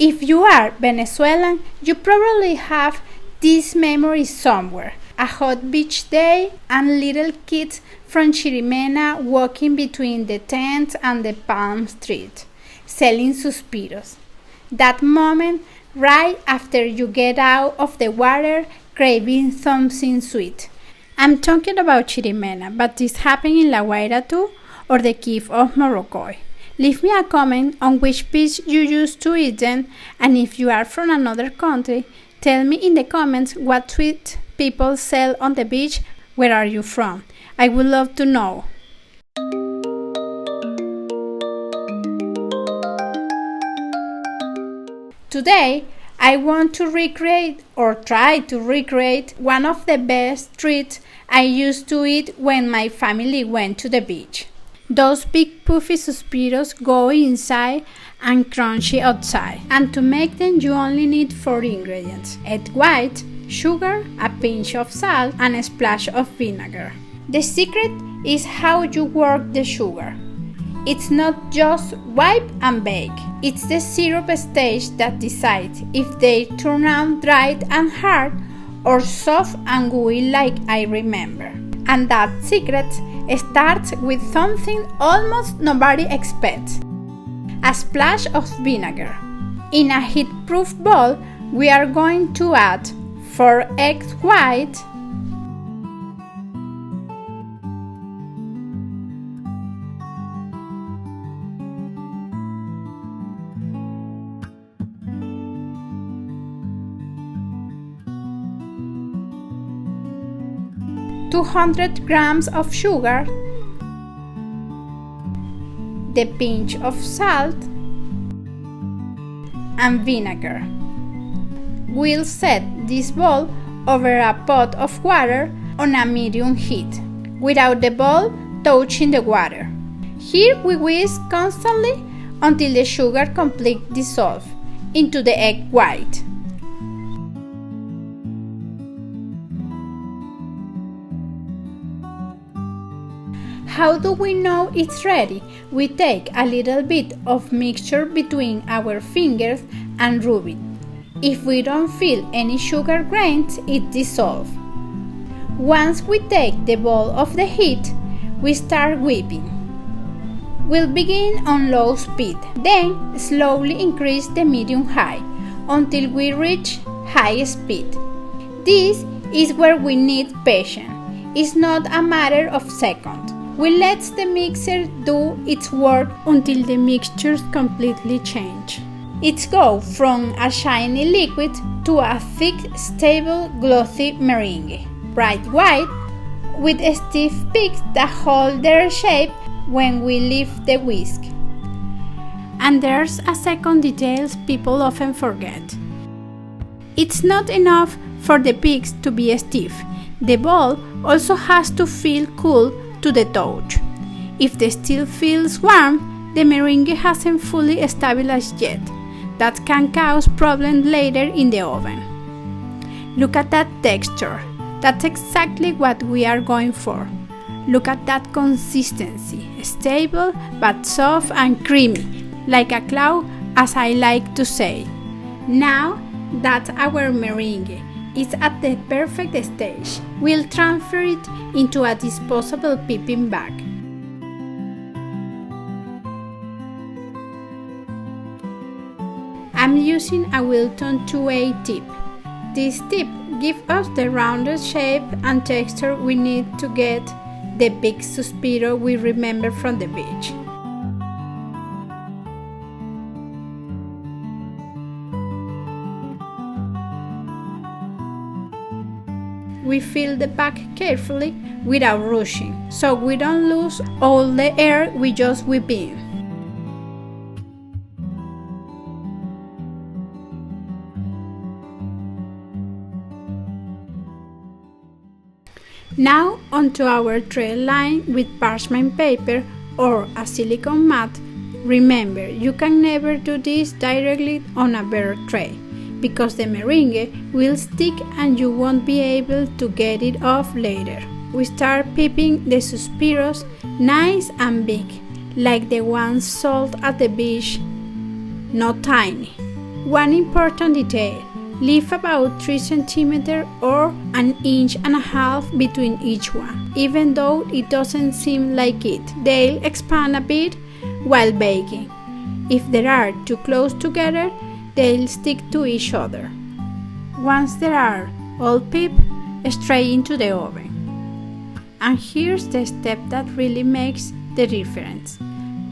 If you are Venezuelan, you probably have this memory somewhere. A hot beach day and little kids from Chirimena walking between the tent and the palm street, selling suspiros. That moment right after you get out of the water craving something sweet. I'm talking about Chirimena, but this happened in La Guaira too, or the Cave of Morrocoy. Leave me a comment on which beach you used to eat them, and if you are from another country, tell me in the comments what sweet people sell on the beach. Where are you from? I would love to know. Today, I want to recreate or try to recreate one of the best treats I used to eat when my family went to the beach. Those big puffy suspiros go inside and crunchy outside. And to make them you only need 4 ingredients: egg white, sugar, a pinch of salt, and a splash of vinegar. The secret is how you work the sugar. It's not just wipe and bake. It's the syrup stage that decides if they turn out dry and hard or soft and gooey like I remember. And that secret starts with something almost nobody expects: a splash of vinegar. In a heat-proof bowl, we are going to add 4 eggs white, 200 grams of sugar, the pinch of salt, and vinegar. We'll set this bowl over a pot of water on a medium heat, without the bowl touching the water. Here we whisk constantly until the sugar completely dissolves into the egg white. How do we know it's ready? We take a little bit of mixture between our fingers and rub it. If we don't feel any sugar grains, it dissolves. Once we take the bowl off the heat, we start whipping. We'll begin on low speed, then slowly increase the medium-high until we reach high speed. This is where we need patience. It's not a matter of seconds. We let the mixer do its work until the mixtures completely change. It goes from a shiny liquid to a thick, stable, glossy meringue, bright white, with stiff peaks that hold their shape when we lift the whisk. And there's a second detail people often forget. It's not enough for the peaks to be stiff. The bowl also has to feel cool to the touch. If the still feels warm, the meringue hasn't fully stabilized yet. That can cause problems later in the oven. Look at that texture. That's exactly what we are going for. Look at that consistency, stable but soft and creamy, like a cloud, as I like to say. Now that our meringue is at the perfect stage, we'll transfer it into a disposable piping bag. I'm using a Wilton 2A tip. This tip gives us the rounded shape and texture we need to get the big suspiro we remember from the beach. We fill the bag carefully without rushing, so we don't lose all the air we just whip in. Now onto our tray line with parchment paper or a silicone mat. Remember, you can never do this directly on a bare tray, because the meringue will stick and you won't be able to get it off later. We start pipping the suspiros nice and big, like the ones sold at the beach, not tiny. One important detail: leave about 3 cm or 1.5 inches between each one. Even though it doesn't seem like it, they'll expand a bit while baking. If they are too close together, they'll stick to each other. Once they are all pipped, straight into the oven. And here's the step that really makes the difference.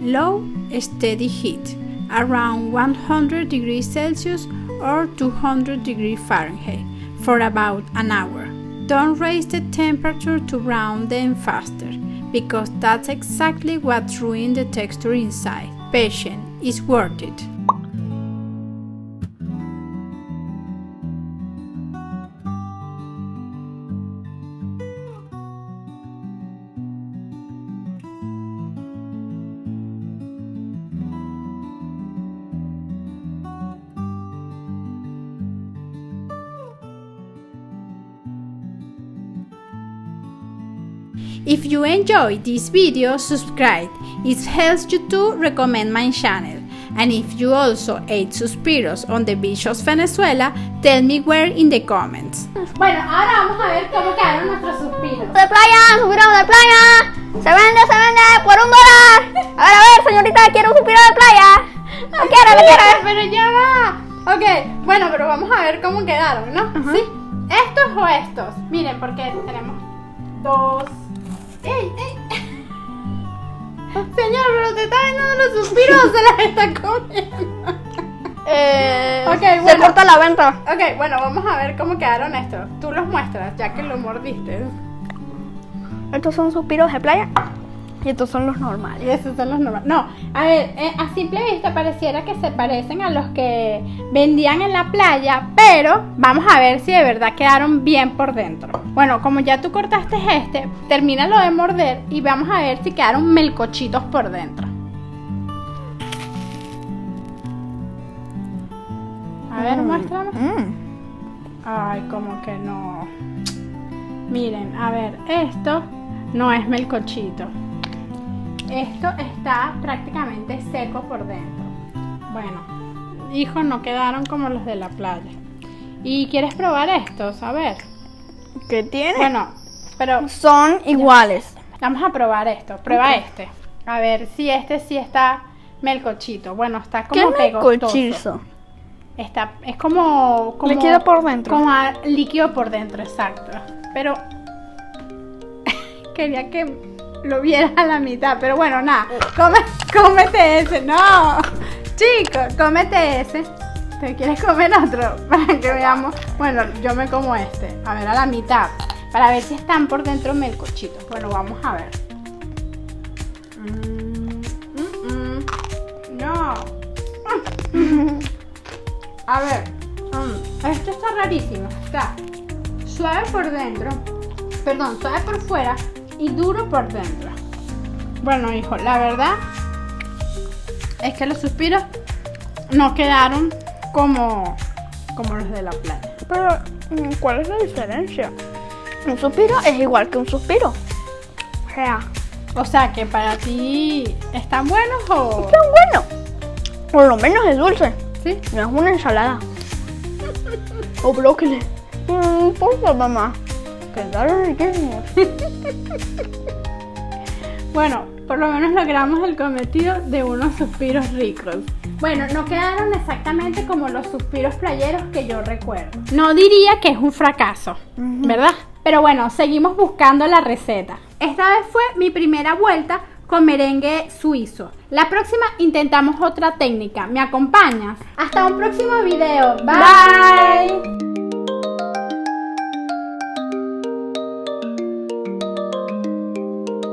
Low, steady heat, around 100 degrees Celsius or 200 degrees Fahrenheit for about an hour. Don't raise the temperature to brown them faster, because that's exactly what's ruining the texture inside. Patience is worth it. If you enjoy this video, subscribe. It helps you to recommend my channel. And if you also ate Suspiros on the beach of Venezuela, tell me where in the comments. Bueno, ahora vamos a ver cómo quedaron nuestros suspiros. ¡De playa! ¡Suspiros de playa! ¡Se vende por $1! A ver, señorita, ¿quiere un suspiro de playa? ¿Lo quiere? Pero ya va. Ok, bueno, pero vamos a ver cómo quedaron, ¿no? ¿Sí? ¿Estos o estos? Miren, porque tenemos dos. ¡Ey, ey! Señor, pero te está vendiendo los suspiros o se las está comiendo. Okay, bueno. Se corta la venta. Ok, bueno, vamos a ver cómo quedaron estos. Tú los muestras, ya que lo mordiste. Estos son suspiros de playa y estos son los normales. Y esos son los normales. No, a ver, a simple vista pareciera que se parecen a los que vendían en la playa, pero vamos a ver si de verdad quedaron bien por dentro. Bueno, como ya tú cortaste este, termínalo de morder y vamos a ver si quedaron melcochitos por dentro. A ver, muéstrame. Ay, como que no. Miren, a ver, esto no es melcochito. Esto está prácticamente seco por dentro. Bueno, hijo, no quedaron como los de la playa. ¿Y quieres probar estos? A ver. ¿Qué tiene? Bueno, pero son iguales. vamos a probar esto. Prueba este. A ver si este sí está melcochito. Bueno, está como pegostoso. Melcochizo? Es como líquido por dentro. Como líquido por dentro, exacto. Pero quería que lo vieras a la mitad, pero bueno, nada. Cómete ese. No, chicos, cómete ese. ¿Te quieres comer otro? Para que veamos. Bueno, yo me como este. A ver, a la mitad. Para ver si están por dentro melcochitos. Bueno, vamos a ver. No. A ver. Esto está rarísimo. Está suave por dentro. Perdón, suave por fuera y duro por dentro. Bueno, hijo, la verdad es que los suspiros no quedaron como los de la playa. Pero, ¿cuál es la diferencia? Un suspiro es igual que un suspiro. O sea, que para ti ¿están buenos o...? Están buenos. Por lo menos es dulce. ¿Sí? No es una ensalada. O brócoli. Por favor, mamá. Quedaron riquísimos. Bueno, por lo menos logramos el cometido de unos suspiros ricos. Bueno, no quedaron exactamente como los suspiros playeros que yo recuerdo. No diría que es un fracaso, ¿verdad? Pero bueno, seguimos buscando la receta. Esta vez fue mi primera vuelta con merengue suizo. La próxima intentamos otra técnica. ¿Me acompañas? Hasta un próximo video. Bye.